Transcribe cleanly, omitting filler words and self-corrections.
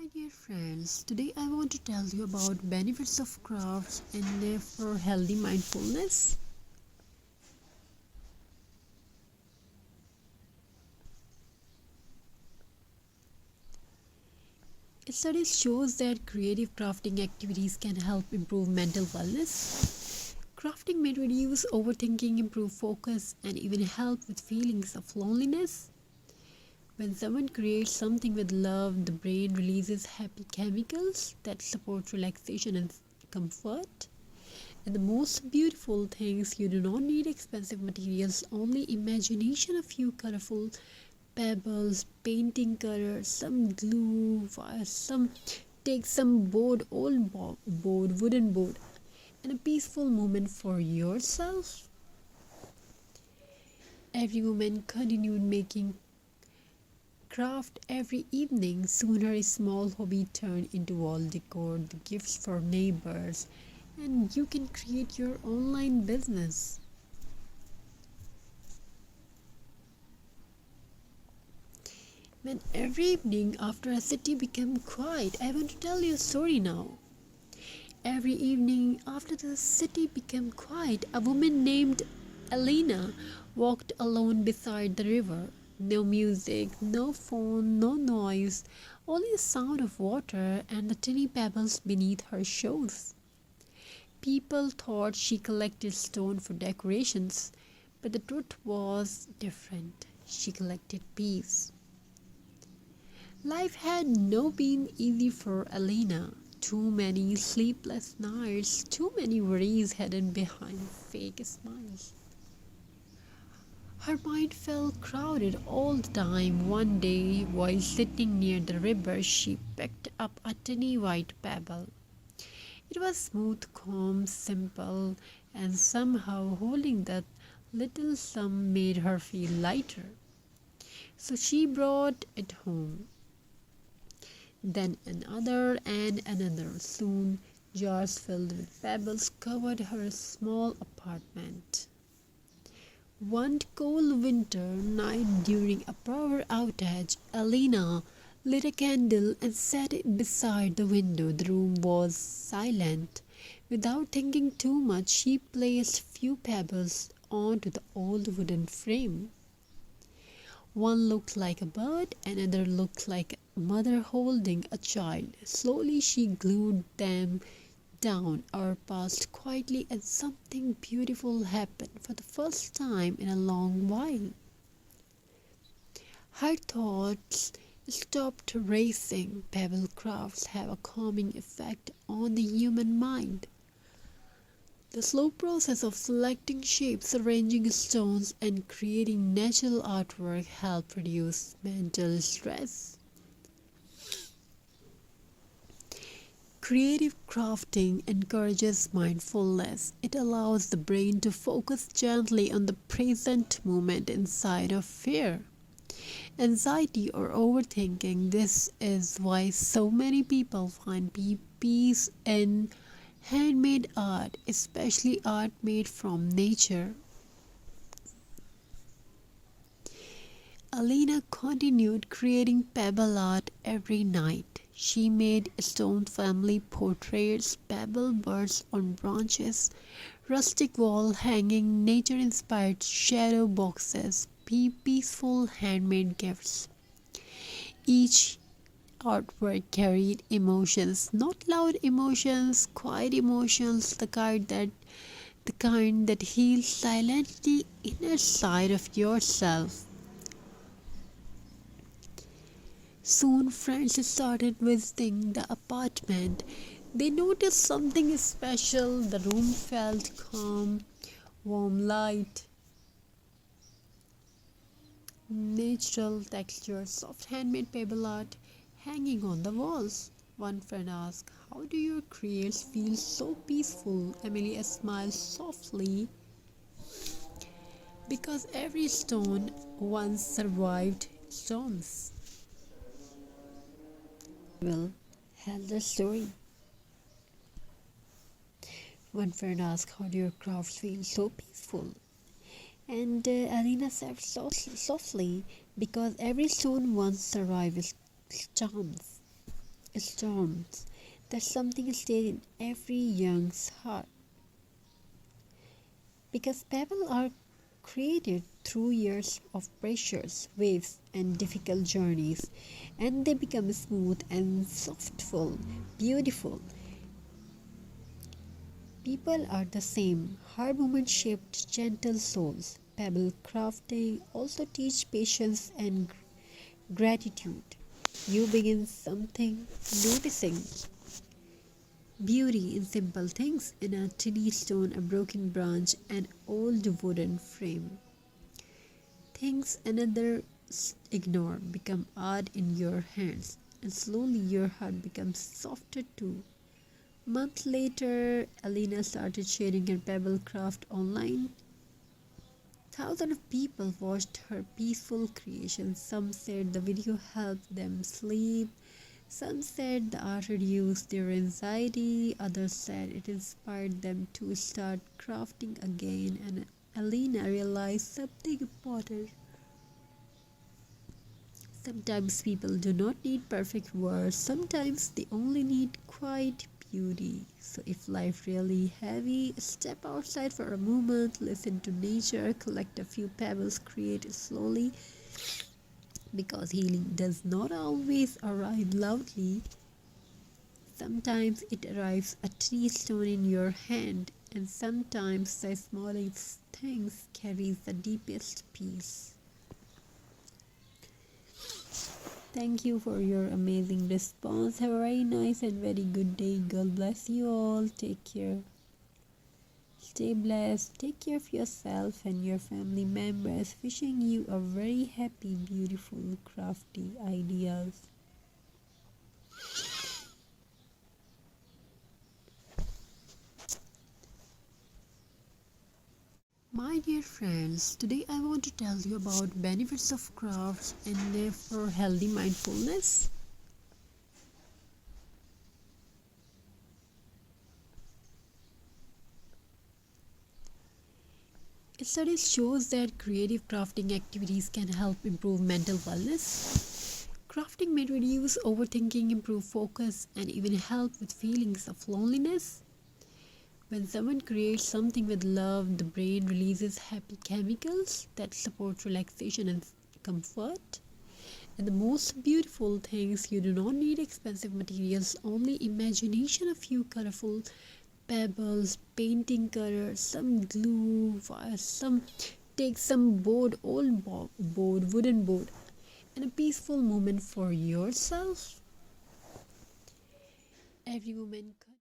Hi dear friends, today I want to tell you about benefits of crafts and for healthy mindfulness. A study shows that creative crafting activities can help improve mental wellness. Crafting may reduce overthinking, improve focus, and even help with feelings of loneliness. When someone creates something with love, the brain releases happy chemicals that support relaxation and comfort. And the most beautiful things, you do not need expensive materials, only imagination, a few colorful pebbles, painting colors, some glue, some wooden board, and a peaceful moment for yourself. Every woman continued making craft every evening. Soon her small hobby turned into wall decor, the gifts for neighbors, and you can create your online business. When every evening after a city became quiet, I want to tell you a story now. Every evening after the city became quiet, a woman named Elena walked alone beside the river. No music, no phone, no noise, only the sound of water and the tiny pebbles beneath her shoes. People thought she collected stone for decorations, but the truth was different. She collected peace. Life had not been easy for Elena. Too many sleepless nights, too many worries hidden behind fake smiles. Her mind felt crowded all the time. One day, while sitting near the river, she picked up a tiny white pebble. It was smooth, calm, simple, and somehow holding that little sum made her feel lighter. So she brought it home. Then another and another. Soon, jars filled with pebbles covered her small apartment. One cold winter night during a power outage, Elena lit a candle and sat beside the window. The room was silent. Without thinking too much, she placed few pebbles onto the old wooden frame. One looked like a bird, another looked like a mother holding a child. Slowly she glued them down or passed quietly, and something beautiful happened for the first time in a long while. Her thoughts stopped racing. Pebble crafts have a calming effect on the human mind. The slow process of selecting shapes, arranging stones, and creating natural artwork help reduce mental stress. Creative crafting encourages mindfulness. It allows the brain to focus gently on the present moment inside of fear, anxiety, or overthinking. This is why so many people find peace in handmade art, especially art made from nature. Elena continued creating pebble art every night. She made stone family portraits, pebble birds on branches, rustic wall hanging, nature inspired shadow boxes, peaceful handmade gifts. Each artwork carried emotions, not loud emotions, quiet emotions, the kind that heals silently inner side of yourself. Soon friends started visiting the apartment. They noticed something special. The room felt calm, warm light, natural texture, soft handmade pebble art hanging on the walls. One friend asked, "How do your creations feel so peaceful?" Emily smiled softly because every stone once survived storms. Will tell the story. One friend asked, "How do your crafts feel so peaceful?" And Alina said softly, "Because every stone once survived its charms." storms. That something stayed in every young's heart. Because pebbles are created through years of pressures, waves, and difficult journeys, and they become smooth and softful, beautiful. People are the same. Hard moments shaped gentle souls. Pebble crafting also teach patience and gratitude. You begin something, noticing beauty in simple things, in a tiny stone, a broken branch, an old wooden frame. Things another ignore become art in your hands, and slowly your heart becomes softer too. Months later, Elena started sharing her pebble craft online. Thousands of people watched her peaceful creation. Some said the video helped them sleep. Some said the art reduced their anxiety. Others said it inspired them to start crafting again. And Elena realized something important. Sometimes people do not need perfect words. Sometimes they only need quiet beauty. So if life really heavy, step outside for a moment, listen to nature, collect a few pebbles, create it slowly. Because healing does not always arrive loudly. Sometimes it arrives a tiny stone in your hand, and sometimes the smallest things carries the deepest peace. Thank you for your amazing response. Have a very nice and very good day. God bless you all. Take care. Stay blessed. Take care of yourself and your family members. Wishing you a very happy, beautiful, crafty ideas. My dear friends, today I want to tell you about benefits of crafts and for healthy mindfulness. Studies shows that creative crafting activities can help improve mental wellness. Crafting may reduce overthinking, improve focus, and even help with feelings of loneliness. When someone creates something with love, the brain releases happy chemicals that support relaxation and comfort. And the most beautiful things, you do not need expensive materials, only imagination, a few colorful pebbles, painting color, some glue, some take some board, old board, wooden board, and a peaceful moment for yourself. Every woman